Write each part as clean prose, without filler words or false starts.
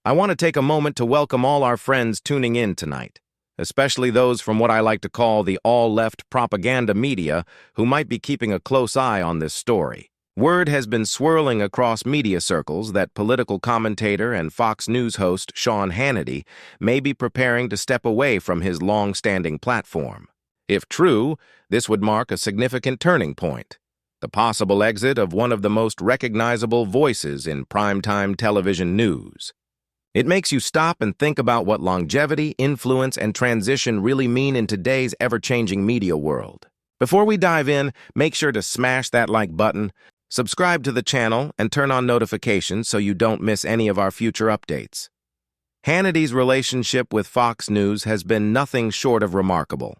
I want to take a moment to welcome all our friends tuning in tonight, especially those from what I like to call the all-left propaganda media who might be keeping a close eye on this story. Word has been swirling across media circles that political commentator and Fox News host Sean Hannity may be preparing to step away from his long-standing platform. If true, this would mark a significant turning point, the possible exit of one of the most recognizable voices in primetime television news. It makes you stop and think about what longevity, influence, and transition really mean in today's ever-changing media world. Before we dive in, make sure to smash that like button, subscribe to the channel, and turn on notifications so you don't miss any of our future updates. Hannity's relationship with Fox News has been nothing short of remarkable.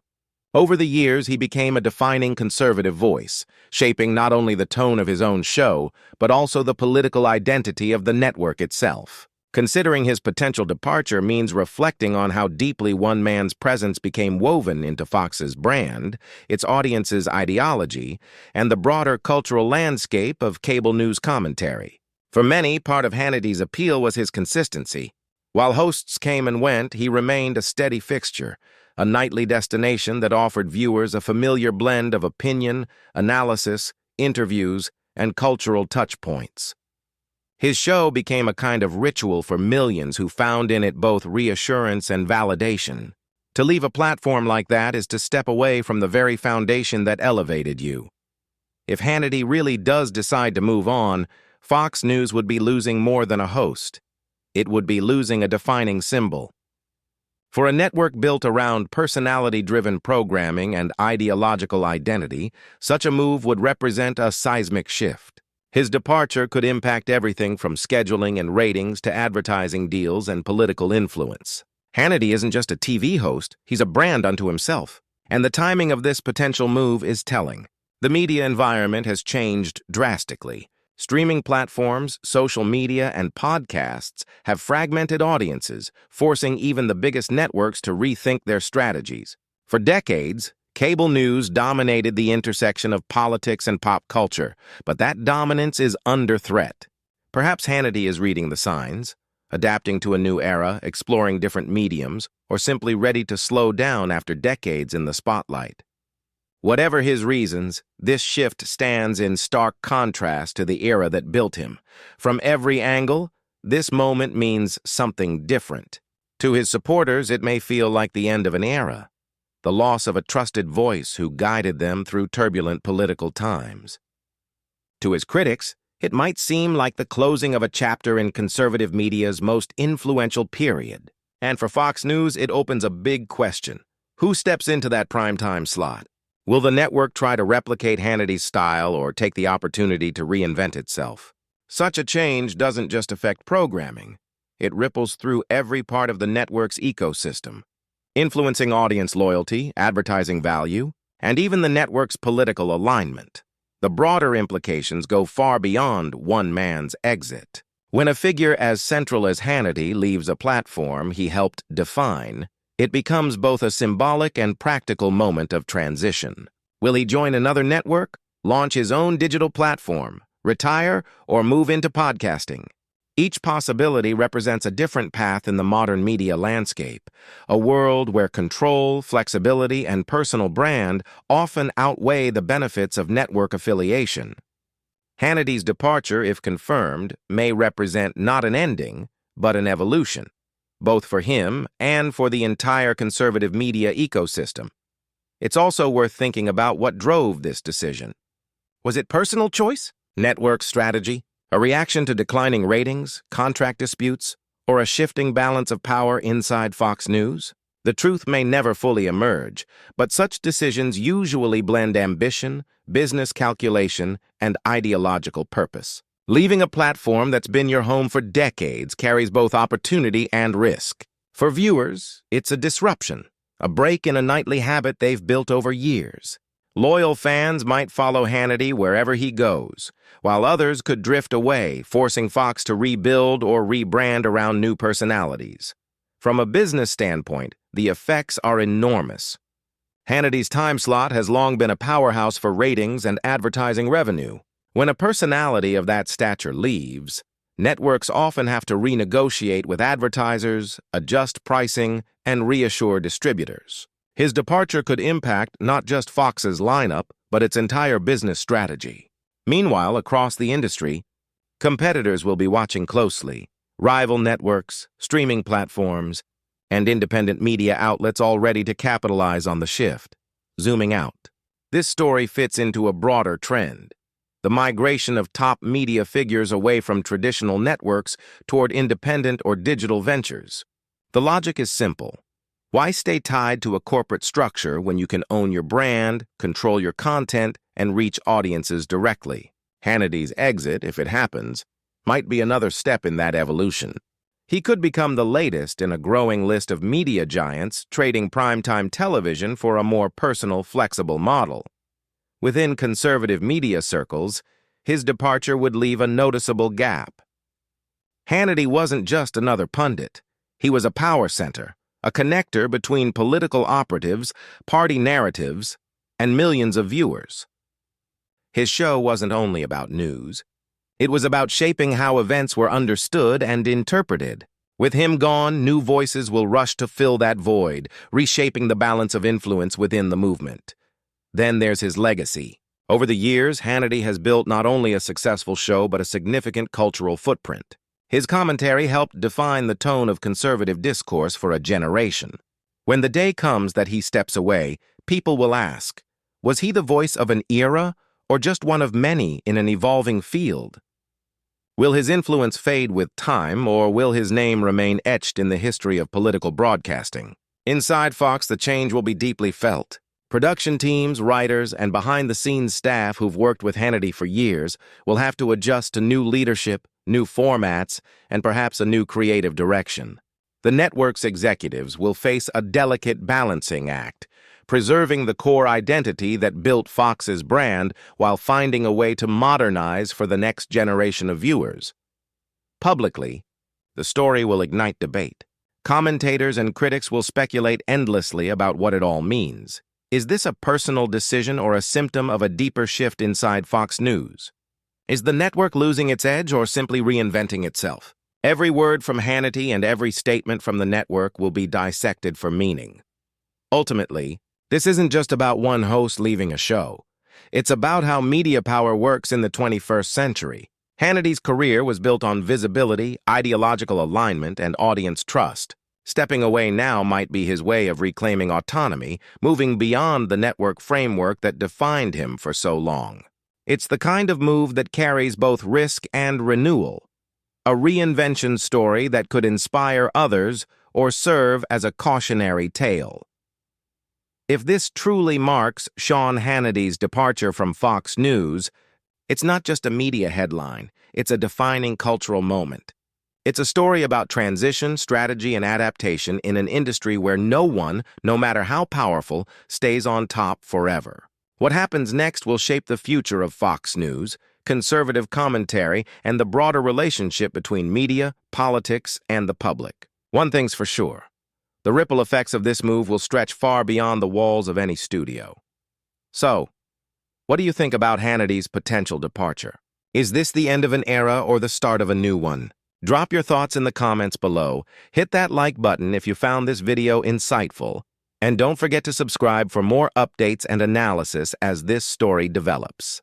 Over the years, he became a defining conservative voice, shaping not only the tone of his own show, but also the political identity of the network itself. Considering his potential departure means reflecting on how deeply one man's presence became woven into Fox's brand, its audience's ideology, and the broader cultural landscape of cable news commentary. For many, part of Hannity's appeal was his consistency. While hosts came and went, he remained a steady fixture, a nightly destination that offered viewers a familiar blend of opinion, analysis, interviews, and cultural touchpoints. His show became a kind of ritual for millions who found in it both reassurance and validation. To leave a platform like that is to step away from the very foundation that elevated you. If Hannity really does decide to move on, Fox News would be losing more than a host. It would be losing a defining symbol. For a network built around personality-driven programming and ideological identity, such a move would represent a seismic shift. His departure could impact everything from scheduling and ratings to advertising deals and political influence. Hannity isn't just a TV host, he's a brand unto himself. And the timing of this potential move is telling. The media environment has changed drastically. Streaming platforms, social media, and podcasts have fragmented audiences, forcing even the biggest networks to rethink their strategies. For decades, cable news dominated the intersection of politics and pop culture, but that dominance is under threat. Perhaps Hannity is reading the signs, adapting to a new era, exploring different mediums, or simply ready to slow down after decades in the spotlight. Whatever his reasons, this shift stands in stark contrast to the era that built him. From every angle, this moment means something different. To his supporters, it may feel like the end of an era, the loss of a trusted voice who guided them through turbulent political times. To his critics, it might seem like the closing of a chapter in conservative media's most influential period. And for Fox News, it opens a big question. Who steps into that primetime slot? Will the network try to replicate Hannity's style or take the opportunity to reinvent itself? Such a change doesn't just affect programming. It ripples through every part of the network's ecosystem, influencing audience loyalty, advertising value, and even the network's political alignment. The broader implications go far beyond one man's exit. When a figure as central as Hannity leaves a platform he helped define, it becomes both a symbolic and practical moment of transition. Will he join another network, launch his own digital platform, retire, or move into podcasting? Each possibility represents a different path in the modern media landscape, a world where control, flexibility, and personal brand often outweigh the benefits of network affiliation. Hannity's departure, if confirmed, may represent not an ending, but an evolution, both for him and for the entire conservative media ecosystem. It's also worth thinking about what drove this decision. Was it personal choice, network strategy, a reaction to declining ratings, contract disputes, or a shifting balance of power inside Fox News? The truth may never fully emerge, but such decisions usually blend ambition, business calculation, and ideological purpose. Leaving a platform that's been your home for decades carries both opportunity and risk. For viewers, it's a disruption, a break in a nightly habit they've built over years. Loyal fans might follow Hannity wherever he goes, while others could drift away, forcing Fox to rebuild or rebrand around new personalities. From a business standpoint, the effects are enormous. Hannity's time slot has long been a powerhouse for ratings and advertising revenue. When a personality of that stature leaves, Networks often have to renegotiate with advertisers, adjust pricing, and reassure distributors. His departure could impact not just Fox's lineup, but its entire business strategy. Meanwhile, across the industry, competitors will be watching closely. Rival networks, streaming platforms, and independent media outlets all ready to capitalize on the shift. Zooming out, this story fits into a broader trend: the migration of top media figures away from traditional networks toward independent or digital ventures. The logic is simple. Why stay tied to a corporate structure when you can own your brand, control your content, and reach audiences directly? Hannity's exit, if it happens, might be another step in that evolution. He could become the latest in a growing list of media giants trading primetime television for a more personal, flexible model. Within conservative media circles, his departure would leave a noticeable gap. Hannity wasn't just another pundit. He was a power center, a connector between political operatives, party narratives, and millions of viewers. His show wasn't only about news. It was about shaping how events were understood and interpreted. With him gone, new voices will rush to fill that void, reshaping the balance of influence within the movement. Then there's his legacy. Over the years, Hannity has built not only a successful show but a significant cultural footprint. His commentary helped define the tone of conservative discourse for a generation. When the day comes that he steps away, people will ask, was he the voice of an era or just one of many in an evolving field? Will his influence fade with time, or will his name remain etched in the history of political broadcasting? Inside Fox, the change will be deeply felt. Production teams, writers, and behind-the-scenes staff who've worked with Hannity for years will have to adjust to new leadership, new formats, and perhaps a new creative direction. The network's executives will face a delicate balancing act, preserving the core identity that built Fox's brand while finding a way to modernize for the next generation of viewers. Publicly, the story will ignite debate. Commentators and critics will speculate endlessly about what it all means. Is this a personal decision or a symptom of a deeper shift inside Fox News? Is the network losing its edge or simply reinventing itself? Every word from Hannity and every statement from the network will be dissected for meaning. Ultimately, this isn't just about one host leaving a show. It's about how media power works in the 21st century. Hannity's career was built on visibility, ideological alignment, and audience trust. Stepping away now might be his way of reclaiming autonomy, moving beyond the network framework that defined him for so long. It's the kind of move that carries both risk and renewal, a reinvention story that could inspire others or serve as a cautionary tale. If this truly marks Sean Hannity's departure from Fox News, it's not just a media headline, it's a defining cultural moment. It's a story about transition, strategy, and adaptation in an industry where no one, no matter how powerful, stays on top forever. What happens next will shape the future of Fox News, conservative commentary, and the broader relationship between media, politics, and the public. One thing's for sure. The ripple effects of this move will stretch far beyond the walls of any studio. So, what do you think about Hannity's potential departure? Is this the end of an era or the start of a new one? Drop your thoughts in the comments below, hit that like button if you found this video insightful, and don't forget to subscribe for more updates and analysis as this story develops.